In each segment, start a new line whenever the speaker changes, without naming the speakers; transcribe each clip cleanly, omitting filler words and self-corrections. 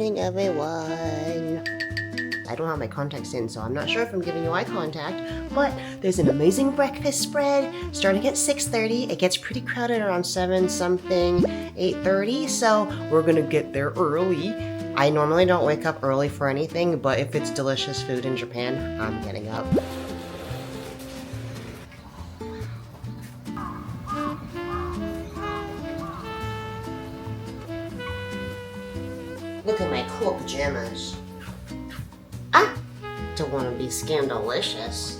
morning, everyone. I don't have my contacts in, so I'm not sure if I'm giving you eye contact, but there's an amazing breakfast spread starting at 6:30. It gets pretty crowded around 7-something, 8:30, so we're gonna get there early. I normally don't wake up early for anything, but if it's delicious food in Japan, I'm getting up. Look at my cool pajamas. I don't want to be scandalicious.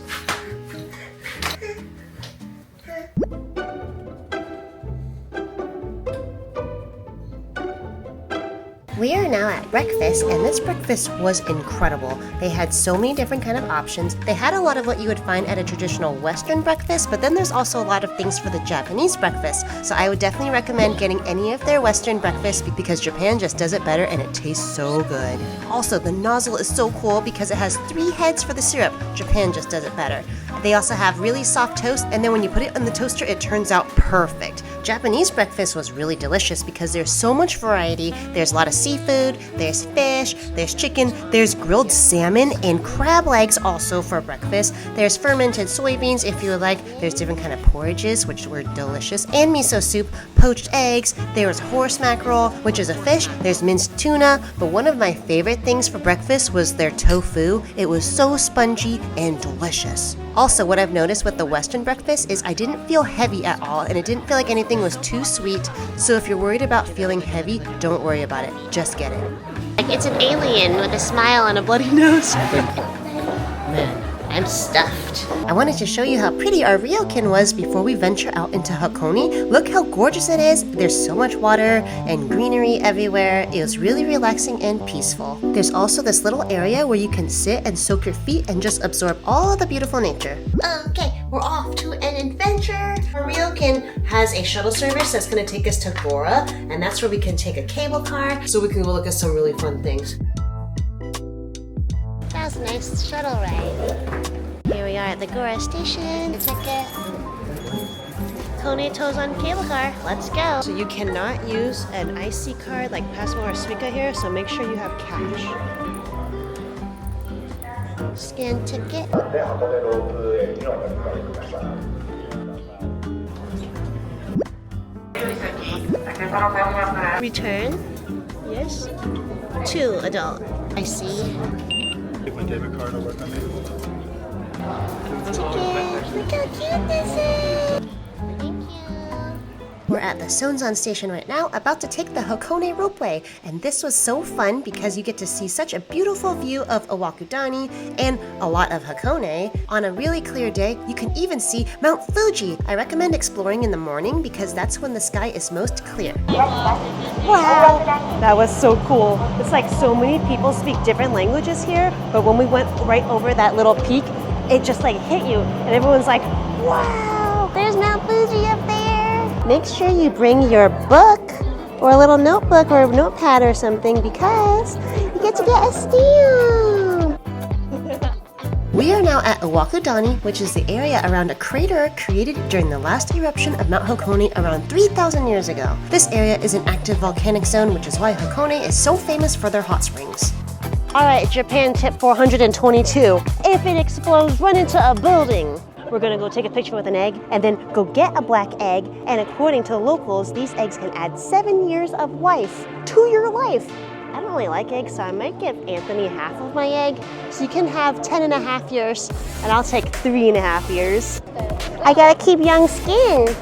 We are now at breakfast, and this breakfast was incredible. They had so many different kind of options. They had a lot of what you would find at a traditional Western breakfast, but then there's also a lot of things for the Japanese breakfast. So I would definitely recommend getting any of their Western breakfasts because Japan just does it better and it tastes so good. Also, the nozzle is so cool because it has 3 heads for the syrup. Japan just does it better. They also have really soft toast, and then when you put it in the toaster, it turns out perfect. Japanese breakfast was really delicious because there's so much variety. There's a lot of seafood, there's fish, there's chicken, there's grilled salmon and crab legs also for breakfast. There's fermented soybeans if you would like. There's different kind of porridges, which were delicious, and miso soup, poached eggs. There's horse mackerel, which is a fish. There's minced tuna, but one of my favorite things for breakfast was their tofu. It was so spongy and delicious. Also, what I've noticed with the Western breakfast is I didn't feel heavy at all, and it didn't feel like anything was too sweet. So if you're worried about feeling heavy, don't worry about it. Just get it. Like it's an alien with a smile and a bloody nose. Man, I'm stuffed. I wanted to show you how pretty our ryokan was before we venture out into Hakone. Look how gorgeous it is. There's so much water and greenery everywhere. It was really relaxing and peaceful. There's also this little area where you can sit and soak your feet and just absorb all the beautiful nature. Okay, we're off to an adventure. Our ryokan has a shuttle service that's going to take us to Gora, and that's where we can take a cable car so we can go look at some really fun things. That was a nice shuttle ride. Here we are at the Gora station. Check it. Hakone toes on cable car. Let's go. So you cannot use an IC card like Pasmo or Suica here, so make sure you have cash. Scan ticket. Return. Yes. 2 adult. I see.
My debit card will work on it.
Ticket. Look how cute this is. Thank you. We're at the Sonzan station right now, about to take the Hakone ropeway, and this was so fun because you get to see such a beautiful view of Owakudani and a lot of Hakone. On a really clear day, you can even see Mount Fuji. I recommend exploring in the morning because that's when the sky is most clear.
Wow, that was so cool. It's like so many people speak different languages here, but when we went right over that little peak, it just like hit you, and everyone's like, wow, there's Mount Fuji up there. Make sure you bring your book or a little notebook or a notepad or something because you get to get a stamp.
We are now at Owakudani, which is the area around a crater created during the last eruption of Mount Hakone around 3,000 years ago. This area is an active volcanic zone, which is why Hakone is so famous for their hot springs.
All right, Japan tip 422. If it explodes, run into a building. We're gonna go take a picture with an egg and then go get a black egg. And according to the locals, these eggs can add 7 years of life to your life. I don't really like eggs, so I might give Anthony half of my egg. So you can have 10.5 years, and I'll take 3.5 years. I gotta keep young skin.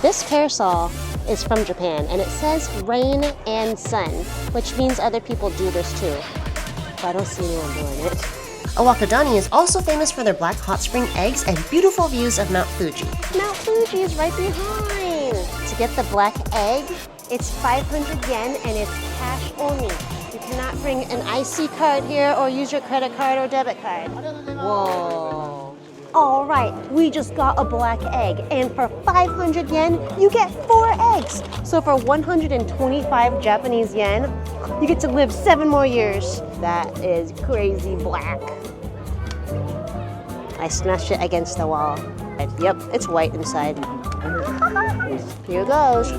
This parasol is from Japan, and it says rain and sun, which means other people do this too. But I don't see anyone doing it.
Owakudani is also famous for their black hot spring eggs and beautiful views of Mount Fuji.
Mount Fuji is right behind. To get the black egg, it's 500 yen and it's cash only. You cannot bring an IC card here or use your credit card or debit card. Whoa. All right, we just got a black egg, and for 500 yen, you get 4 eggs. So for 125 Japanese yen, you get to live 7 more years. That is crazy black. I smashed it against the wall. Yep, it's white inside. Here goes.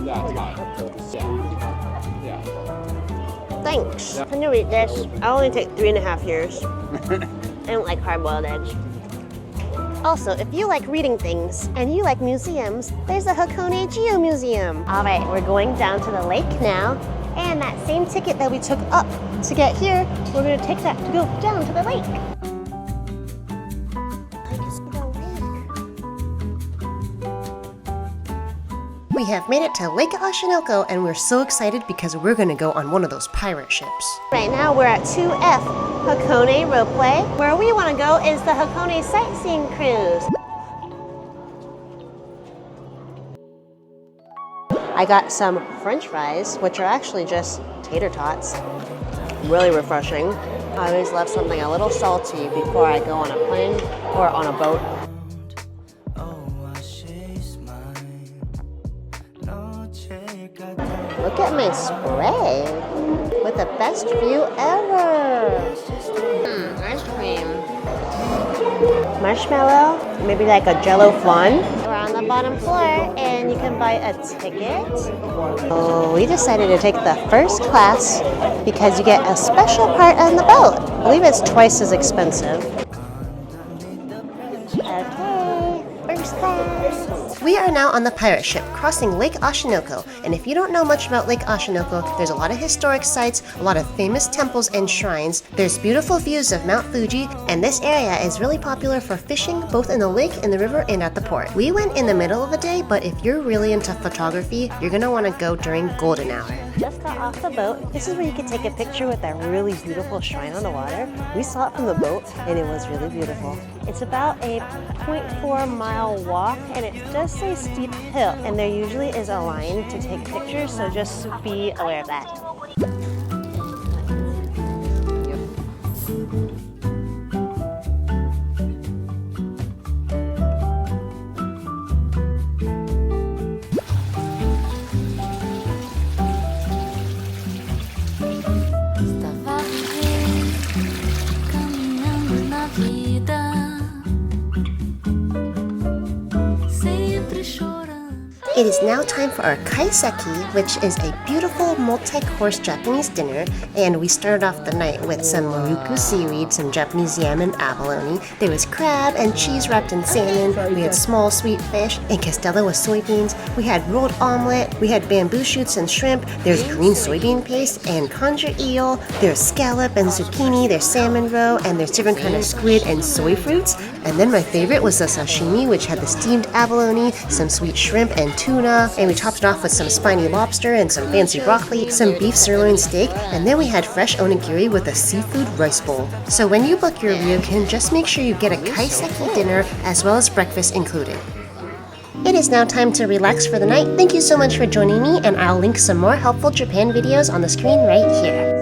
Thanks. Can you eat this? I'll only take 3.5 years. I don't like hard-boiled eggs. Also, if you like reading things and you like museums, there's the Hakone Geo Museum. All right, we're going down to the lake now, and that same ticket that we took up to get here, we're gonna take that to go down to the lake.
We have made it to Lake Oshinoko, and we're so excited because we're gonna go on one of those pirate ships.
Right now we're at 2F Hakone Ropeway. Where we want to go is the Hakone Sightseeing Cruise. I got some French fries, which are actually just tater tots. Really refreshing. I always love something a little salty before I go on a plane or on a boat. Look at my spray with the best view ever. Ice cream. Marshmallow, maybe like a jello flan. We're on the bottom floor and you can buy a ticket. Oh, we decided to take the first class because you get a special part on the boat. I believe it's twice as expensive. Okay, first class.
We are now on the pirate ship, crossing Lake Oshinoko, and if you don't know much about Lake Oshinoko, there's a lot of historic sites, a lot of famous temples and shrines, there's beautiful views of Mount Fuji, and this area is really popular for fishing, both in the lake, in the river, and at the port. We went in the middle of the day, but if you're really into photography, you're gonna want to go during golden hour.
Just got off the boat. This is where you can take a picture with that really beautiful shrine on the water. We saw it from the boat and it was really beautiful. It's about a 0.4-mile walk and it's just a steep hill, and there usually is a line to take pictures, so just be aware of that.
It is now time for our kaiseki, which is a beautiful multi-course Japanese dinner, and we started off the night with some moruku seaweed, some Japanese yam and abalone. There was crab and cheese wrapped in salmon, we had small sweet fish, and castella with soybeans, we had rolled omelet, we had bamboo shoots and shrimp, there's green soybean paste and conjure eel, there's scallop and zucchini, there's salmon roe, and there's different kind of squid and soy fruits, and then my favorite was the sashimi, which had the steamed abalone, some sweet shrimp and tuna, and we topped it off with some spiny lobster and some fancy broccoli, some beef sirloin steak, and then we had fresh onigiri with a seafood rice bowl. So when you book your ryokan, just make sure you get a kaiseki dinner as well as breakfast included. It is now time to relax for the night. Thank you so much for joining me, and I'll link some more helpful Japan videos on the screen right here.